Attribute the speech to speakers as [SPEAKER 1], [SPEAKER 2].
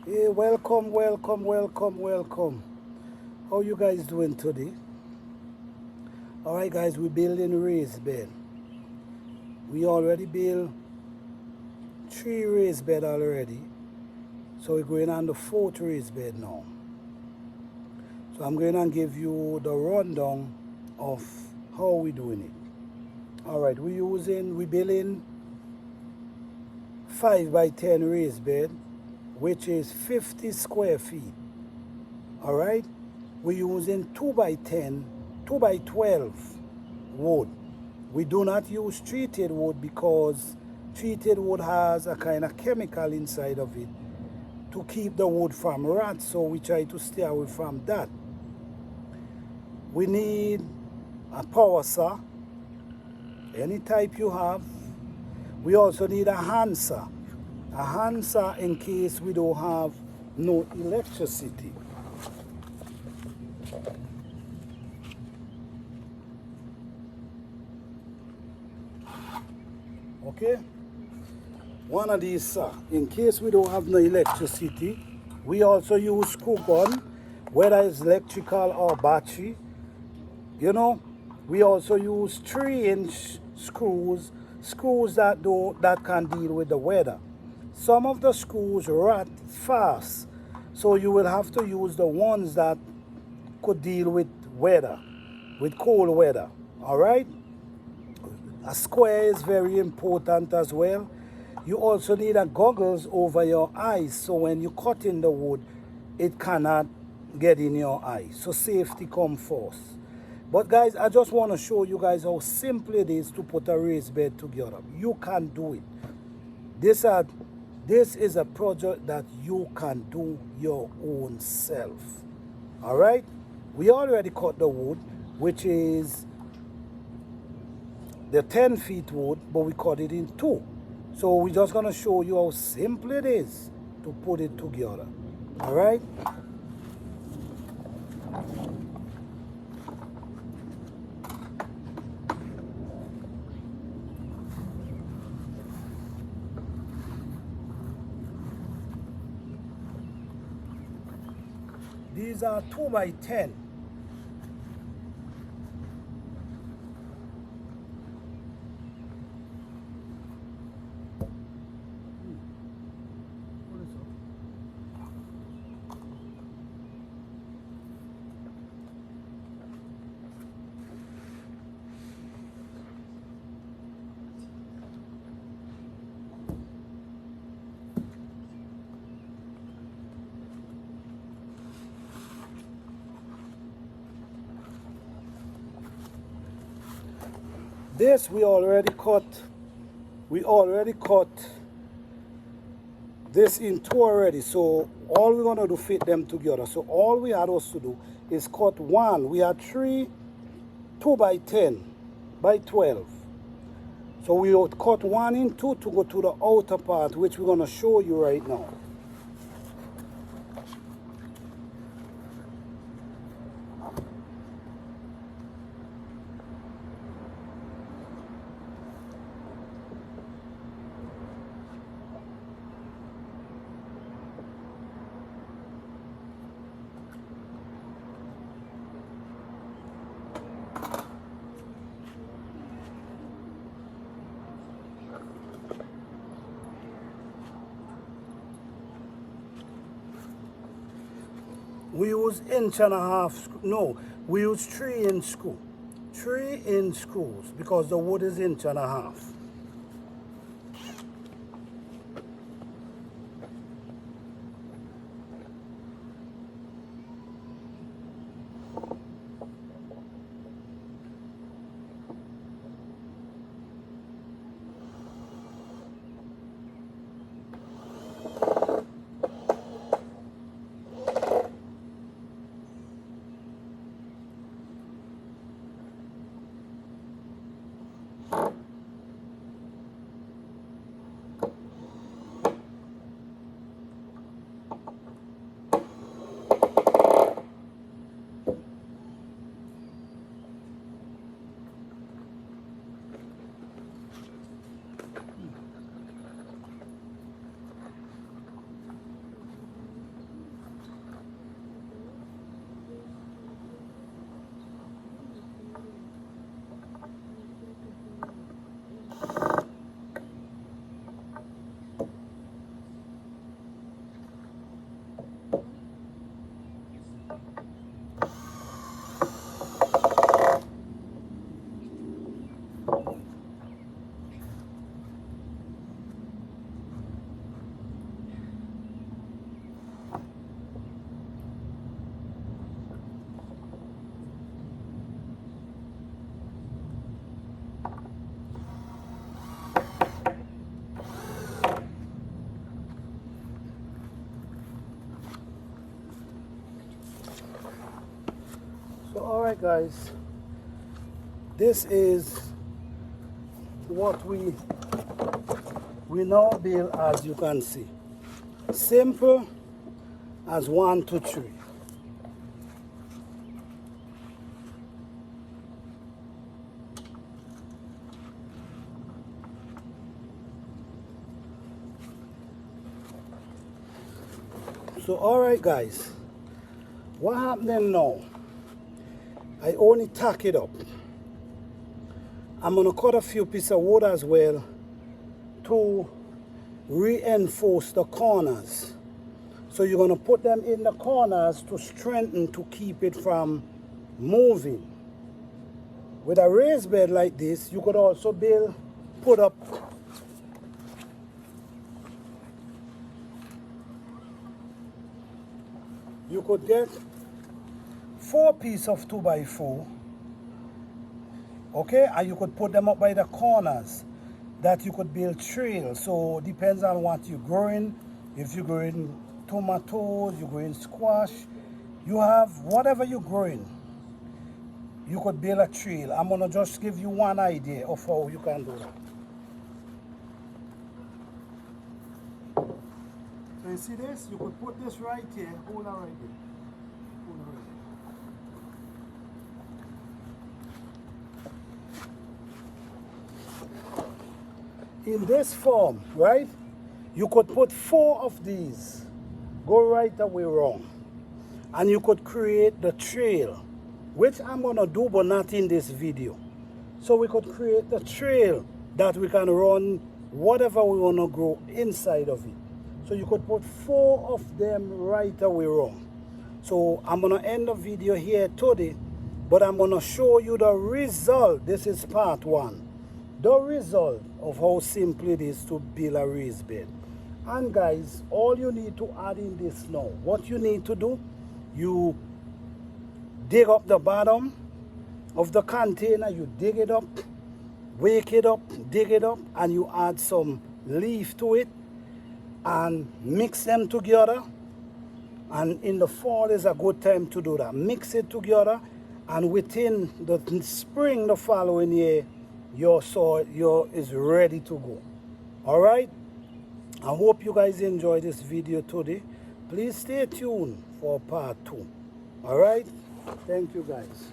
[SPEAKER 1] Hey, welcome, welcome, welcome, welcome. How you guys doing today? All right, guys, we're building raised bed. We already built 3 raised bed already, so we're going on the 4th raised bed now. So I'm going to give you the rundown of how we're doing it. All right, we're building 5 by 10 raised bed, which is 50 square feet. All right, we're using 2 by 10, 2 by 12 wood. We do not use treated wood because treated wood has a kind of chemical inside of it to keep the wood from rot, so we try to stay away from that. We need a power saw, any type you have. We also need a handsaw. A handsaw in case we don't have no electricity. Okay? One of these saw. In case we don't have no electricity, we also use screw gun, whether it's electrical or battery. You know, we also use 3-inch screws that can deal with the weather. Some of the screws rot fast, so you will have to use the ones that could deal with weather, with cold weather. All right? A square is very important as well. You also need a goggles over your eyes, so when you cut in the wood, it cannot get in your eyes. So safety comes first. But guys, I just want to show you guys how simple it is to put a raised bed together. You can do it. This is a project that you can do your own self. All right? We already cut the wood, which is the 10 feet wood, but we cut it in 2. So we're just going to show you how simple it is to put it together. All right? These are 2 by 10. This we already cut. We already cut this in 2 already. So all we're gonna do fit them together. So all we had us to do is cut one. We had 3 2 by 10 by 12. So we would cut one in 2 to go to the outer part, which we're gonna show you right now. We use inch and a half, no, we use 3-inch screw. 3-inch screws because the wood is inch and a half. So alright guys, this is what we now build, as you can see. Simple as 1, 2, 3. So alright guys, what happening now? I only tack it up. I'm gonna cut a few pieces of wood as well to reinforce the corners. So you're gonna put them in the corners to strengthen, to keep it from moving. With a raised bed like this, you could also put up you could get 4 pieces of 2x4, okay, and you could put them up by the corners, that you could build trails. So depends on what you're growing. If you're growing tomatoes, you're growing squash, you have whatever you're growing, you could build a trail. I'm gonna just give you one idea of how you can do that. So you see this? You could put this right here, hold it right there. Hold it right there. In this form, right? You could put 4 of these, go right away wrong. And you could create the trail, which I'm gonna do, but not in this video. So we could create the trail that we can run whatever we wanna grow inside of it. So you could put 4 of them right away wrong. So I'm gonna end the video here today, but I'm gonna show you the result. This is part 1. The result of how simple it is to build a raised bed. And guys, all you need to add in this now, what you need to do, you dig up the bottom of the container, you dig it up, wake it up, dig it up, and you add some leaf to it and mix them together. And in the fall is a good time to do that. Mix it together, and within the spring the following year, your soil is ready to go. All right, I hope you guys enjoyed this video today. Please stay tuned for part 2. All right, thank you guys.